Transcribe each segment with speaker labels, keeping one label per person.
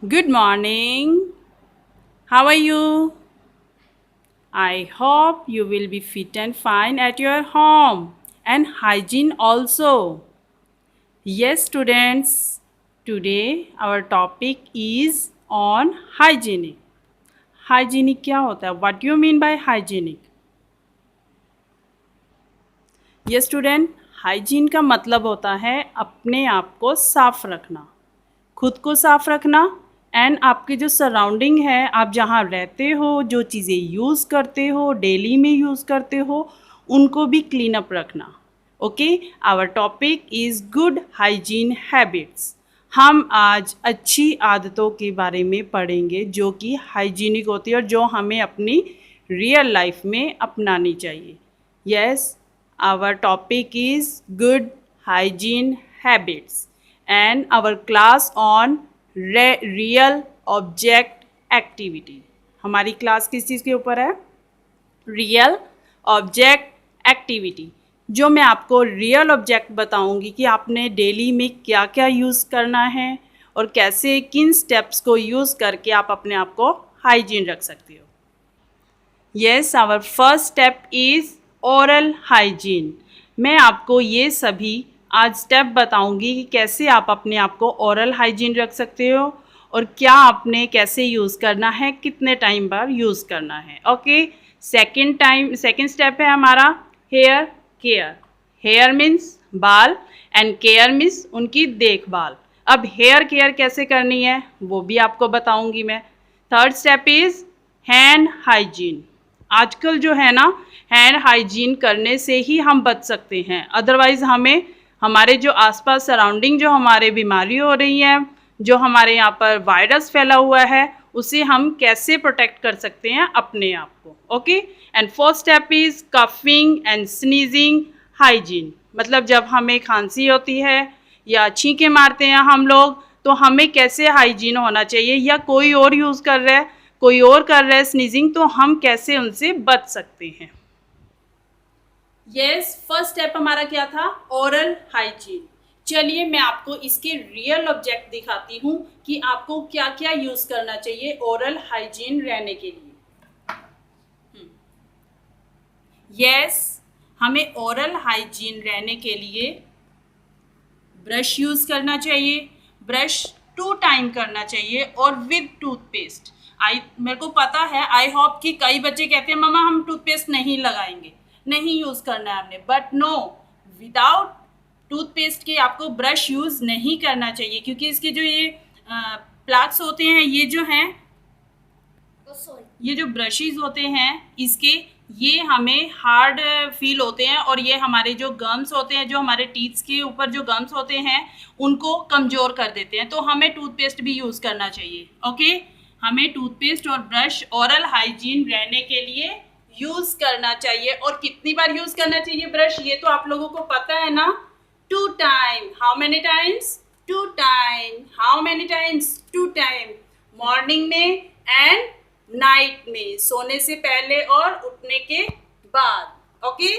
Speaker 1: Good morning. How are you? I hope you will be fit and fine at your home and hygiene also. Yes, students. Today our topic is on hygienic. Hygienic क्या होता है? What do you mean by hygienic? Yes, student. Hygiene का मतलब होता है अपने आप को साफ रखना, खुद को साफ रखना एंड आपके जो सराउंडिंग है, आप जहाँ रहते हो, जो चीज़ें यूज़ करते हो, डेली में यूज़ करते हो, उनको भी क्लीन अप रखना। Okay, our topic is good hygiene habits. हम आज अच्छी आदतों के बारे में पढ़ेंगे जो कि हाइजीनिक होती है और जो हमें अपनी रियल लाइफ में अपनानी चाहिए। Yes, our topic is good hygiene habits and our class on real object activity। हमारी क्लास किस चीज़ के ऊपर है? Real object activity. जो मैं आपको रियल ऑब्जेक्ट बताऊंगी कि आपने डेली में क्या क्या यूज़ करना है और कैसे किन स्टेप्स को यूज़ करके आप अपने आप को हाइजीन रख सकते हो। Yes, our first step is oral hygiene. मैं आपको ये सभी आज स्टेप बताऊंगी कि कैसे आप अपने आप को ओरल हाइजीन रख सकते हो और क्या आपने कैसे यूज़ करना है, कितने टाइम बाद यूज़ करना है। ओके, सेकेंड स्टेप है हमारा हेयर केयर। हेयर मीन्स बाल एंड केयर मीन्स उनकी देखभाल। अब हेयर केयर कैसे करनी है वो भी आपको बताऊंगी मैं। Third step is hand hygiene. आजकल जो है ना, हैंड हाइजीन करने से ही हम बच सकते हैं, अदरवाइज़ हमें हमारे जो आसपास सराउंडिंग जो हमारे बीमारी हो रही है, जो हमारे यहाँ पर वायरस फैला हुआ है, उसे हम कैसे प्रोटेक्ट कर सकते हैं अपने आप को। Okay, and fourth step is coughing and sneezing hygiene. मतलब जब हमें खांसी होती है या छींके मारते हैं हम लोग, तो हमें कैसे हाइजीन होना चाहिए, या कोई और यूज़ कर रहा है, कोई और कर रहा है स्नीजिंग, तो हम कैसे उनसे बच सकते हैं। यस, फर्स्ट स्टेप हमारा क्या था? Oral hygiene. चलिए मैं आपको इसके रियल ऑब्जेक्ट दिखाती हूँ कि आपको क्या क्या यूज करना चाहिए ओरल हाइजीन रहने के लिए। यस, हमें ओरल हाइजीन रहने के लिए ब्रश यूज करना चाहिए। ब्रश 2 टाइम करना चाहिए और विद टूथपेस्ट। मेरे को पता है, आई होप कि कई बच्चे कहते हैं मामा हम टूथपेस्ट नहीं लगाएंगे, नहीं यूज करना है हमने, बट नो, विदाउट टूथपेस्ट के आपको ब्रश यूज नहीं करना चाहिए, क्योंकि इसके जो ये प्लाक्स होते हैं, ये जो ब्रशेज होते हैं इसके, ये हमें हार्ड फील होते हैं और ये हमारे जो गम्स होते हैं, जो हमारे टीथ्स के ऊपर जो गम्स होते हैं, उनको कमज़ोर कर देते हैं। तो हमें टूथपेस्ट भी यूज़ करना चाहिए। ओके, हमें टूथपेस्ट और ब्रश ओरल हाइजीन रहने के लिए यूज़ करना चाहिए। और कितनी बार यूज़ करना चाहिए ब्रश, ये तो आप लोगों को पता है ना? 2 time. How many times? 2 time. How many times? 2 time. Morning में एंड नाइट में, सोने से पहले और उठने के बाद। ओके,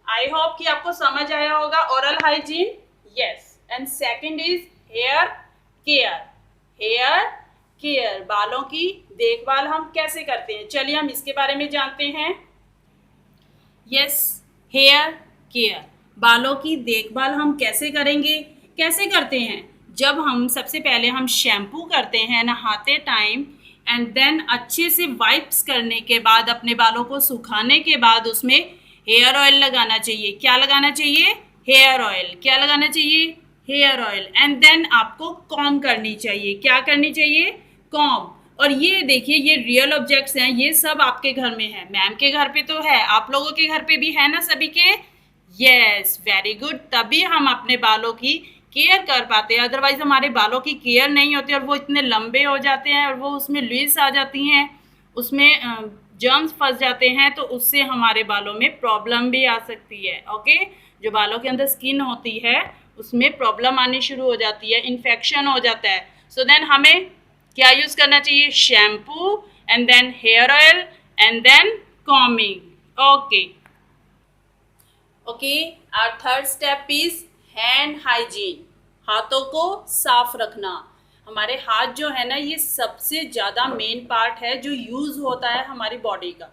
Speaker 1: आई होप कि आपको समझ आया होगा oral hygiene. Yes, and second is hair care. Hair care, बालों की देखभाल हम कैसे करते हैं, चलिए हम इसके बारे में जानते हैं। यस, हेयर केयर, बालों की देखभाल हम कैसे करेंगे? कैसे करते हैं? जब हम सबसे पहले हम शैम्पू करते हैं नहाते टाइम, एंड देन अच्छे से वाइप्स करने के बाद, अपने बालों को सुखाने के बाद उसमें हेयर ऑयल लगाना चाहिए। क्या लगाना चाहिए? Hair oil. क्या लगाना चाहिए? Hair oil. एंड देन आपको कॉम्ब करनी चाहिए। क्या करनी चाहिए? कॉम्ब। और ये देखिए, ये रियल ऑब्जेक्ट्स हैं, ये सब आपके घर में है, मैम के घर पे तो है, आप लोगों के घर पे भी है ना सभी के? Yes, very good. तभी हम अपने बालों की केयर कर पाते हैं, अदरवाइज हमारे बालों की केयर नहीं होती और वो इतने लंबे हो जाते हैं और वो उसमें लुइस आ जाती हैं, उसमें जर्म्स फंस जाते हैं, तो उससे हमारे बालों में प्रॉब्लम भी आ सकती है। ओके, जो बालों के अंदर स्किन होती है उसमें प्रॉब्लम आनी शुरू हो जाती है, इन्फेक्शन हो जाता है। सो देन हमें क्या यूज़ करना चाहिए? Shampoo and then hair oil and then combing. Okay okay, our third step is hand hygiene. हाथों को साफ रखना। हमारे हाथ जो है ना, ये सबसे ज़्यादा मेन पार्ट है जो यूज़ होता है हमारी बॉडी का।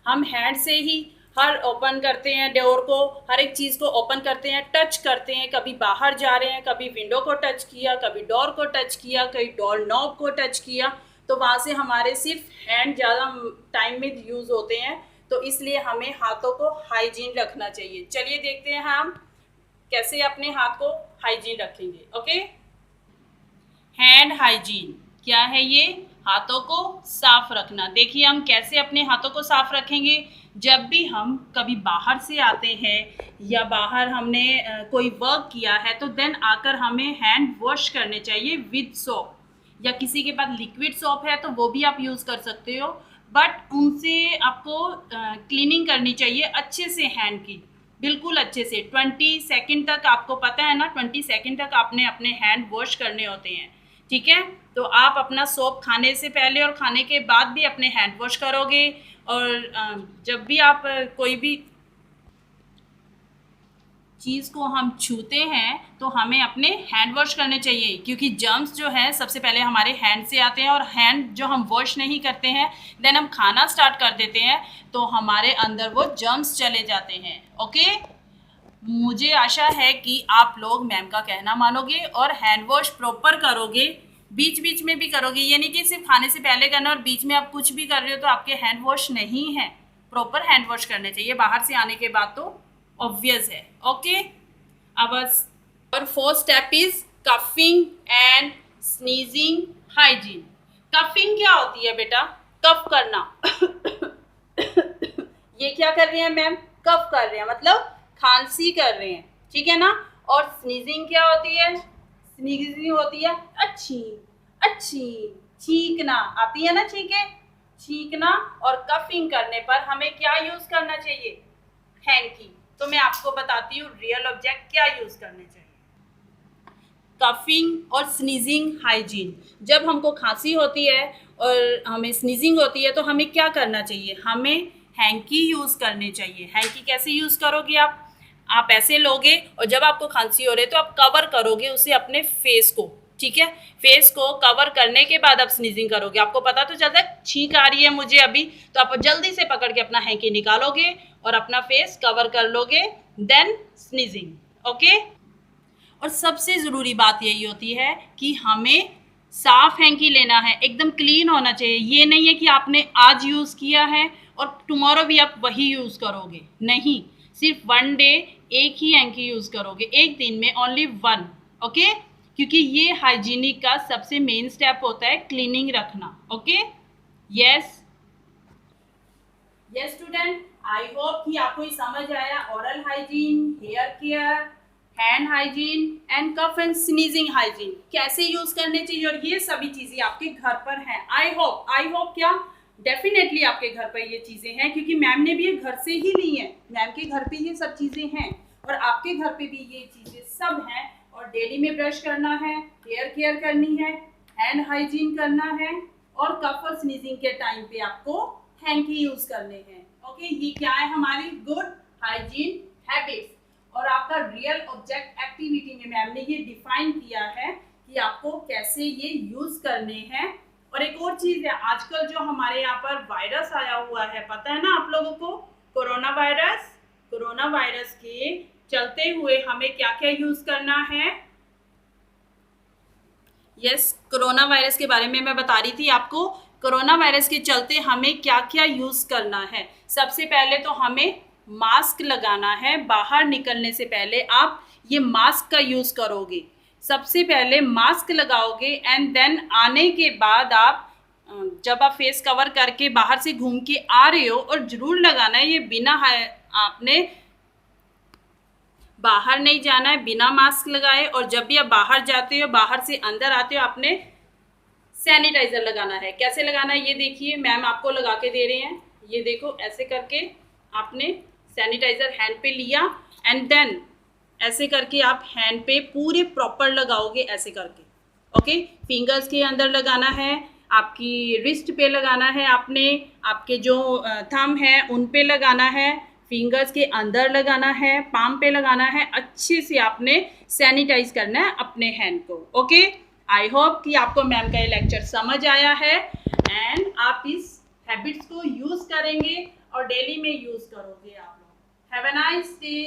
Speaker 1: हम हैंड से ही हर ओपन करते हैं, डोर को, हर एक चीज़ को ओपन करते हैं, टच करते हैं। कभी बाहर जा रहे हैं, कभी विंडो को टच किया, कभी डोर को टच किया, कभी डोर नॉब को टच किया, तो वहाँ से हमारे सिर्फ हैंड ज़्यादा टाइम में यूज़ होते हैं। तो इसलिए हमें हाथों को हाइजीन रखना चाहिए। चलिए देखते हैं हम कैसे अपने हाथ को हाइजीन रखेंगे। ओके, हैंड हाइजीन क्या है? ये हाथों को साफ रखना। देखिए हम कैसे अपने हाथों को साफ रखेंगे। जब भी हम कभी बाहर से आते हैं या बाहर हमने कोई वर्क किया है, तो देन आकर हमें हैंड वॉश करने चाहिए विद सोप, या किसी के पास लिक्विड सोप है तो वो भी आप यूज़ कर सकते हो, बट उनसे आपको क्लीनिंग करनी चाहिए अच्छे से हैंड की, बिल्कुल अच्छे से। 20 सेकंड तक, आपको पता है ना, 20 सेकंड तक आपने अपने हैंड वॉश करने होते हैं। ठीक है, तो आप अपना सोप खाने से पहले और खाने के बाद भी अपने हैंड वॉश करोगे। और जब भी आप कोई भी चीज़ को हम छूते हैं तो हमें अपने हैंड वॉश करने चाहिए, क्योंकि जर्म्स जो है सबसे पहले हमारे हैंड से आते हैं, और हैंड जो हम वॉश नहीं करते हैं, देन हम खाना स्टार्ट कर देते हैं तो हमारे अंदर वो जर्म्स चले जाते हैं। ओके, मुझे आशा है कि आप लोग मैम का कहना मानोगे और हैंड वॉश प्रॉपर करोगे, बीच बीच में भी करोगे। ये नहीं कि सिर्फ खाने से पहले करना और बीच में आप कुछ भी कर रहे हो तो आपके हैंड वॉश नहीं है। प्रॉपर हैंड वॉश करने चाहिए बाहर से आने के बाद, तो ऑब्वियस है। ओके, अब और fourth step is coughing and sneezing hygiene. Coughing क्या होती है बेटा? कफ करना। ये क्या कर रहे हैं मैम? कफ कर रहे हैं, मतलब खांसी कर रहे हैं, ठीक है ना। और स्नीजिंग क्या होती है? स्नीजिंग होती है अच्छी अच्छी छींकना, आती है ना छींके, छींकना। और कफिंग करने पर हमें क्या यूज करना चाहिए? हैंकी। तो मैं आपको बताती हूँ रियल ऑब्जेक्ट क्या यूज करने चाहिए। कफिंग और स्नीजिंग हाइजीन। जब हमको खांसी होती है और हमें स्नीजिंग होती है तो हमें क्या करना चाहिए? हमें हैंकी यूज़ करने चाहिए। हैंकी कैसे यूज़ करोगे आप ऐसे लोगे और जब आपको खांसी हो रही है तो आप कवर करोगे उसे अपने फेस को, ठीक है। फेस को कवर करने के बाद आप स्नीजिंग करोगे। आपको पता तो चलता है छींक आ रही है मुझे अभी, तो आप जल्दी से पकड़ के अपना हैंकी निकालोगे और अपना फेस कवर कर लोगे, देन स्नीजिंग। ओके, और सबसे ज़रूरी बात यही होती है कि हमें साफ हैंकी लेना है, एकदम क्लीन होना चाहिए। ये नहीं है कि आपने आज यूज़ किया है और टुमारो भी आप वही यूज़ करोगे, नहीं। सिर्फ 1 डे एक ही हैंकी यूज़ करोगे, एक दिन में ओनली 1। ओके, क्योंकि ये हाइजीनिक का सबसे मेन स्टेप होता है क्लीनिंग रखना। Okay, yes yes student, I hope कि आपको ये समझ आया। Oral hygiene, hair care, hand hygiene and cough and sneezing hygiene कैसे यूज करने चाहिए, और ये सभी चीजें आपके घर पर हैं। आई होप क्या, डेफिनेटली आपके घर पर ये चीजें हैं, क्योंकि मैम ने भी ये घर से ही ली है। मैम के घर पे ये सब चीजें हैं और आपके घर पे भी ये चीजें सब हैं। और डेली में ब्रश करना है, हेयर केयर करनी है, हैंड हाइजीन करना है, और कफ और स्नीजिंग के टाइम पे आपको हैंकी यूज करने हैं। ओके, ये क्या है? हमारी गुड हाइजीन हैबिट्स। और आपका रियल ऑब्जेक्ट एक्टिविटी में मैम ने ये डिफाइन किया है कि आपको कैसे ये यूज करने हैं। और एक और चीज है, आजकल जो हमारे यहाँ पर वायरस आया हुआ है, पता है ना आप लोगों को, कोरोना वायरस। कोरोना वायरस के चलते हुए हमें क्या क्या यूज करना है? यस, कोरोना वायरस के बारे में मैं बता रही थी आपको। कोरोना वायरस के चलते हमें क्या क्या यूज करना है? सबसे पहले तो हमें मास्क लगाना है। बाहर निकलने से पहले आप ये मास्क का यूज करोगे। सबसे पहले मास्क लगाओगे एंड देन आने के बाद आप जब आप फेस कवर करके बाहर से घूम के आ रहे हो, और जरूर लगाना है ये, बिना आपने बाहर नहीं जाना है बिना मास्क लगाए। और जब भी आप बाहर जाते हो, बाहर से अंदर आते हो, आपने सैनिटाइजर लगाना है। कैसे लगाना है ये देखिए, मैम आपको लगा के दे रहे हैं। ये देखो, ऐसे करके आपने सैनिटाइजर हैंड पे लिया एंड देन ऐसे करके आप हैंड पे पूरे प्रॉपर लगाओगे, ऐसे करके। ओके, फिंगर्स के अंदर लगाना है, आपकी रिस्ट पे लगाना है, आपने आपके जो थंब है उन पे लगाना है, फिंगर्स के अंदर लगाना है, पाम पे लगाना है। अच्छे से आपने सैनिटाइज करना है अपने हैंड को। ओके, आई होप कि आपको मैम का ये लेक्चर समझ आया है एंड आप इस हैबिट्स को यूज़ करेंगे और डेली में यूज़ करोगे आप लोग। Have a nice day.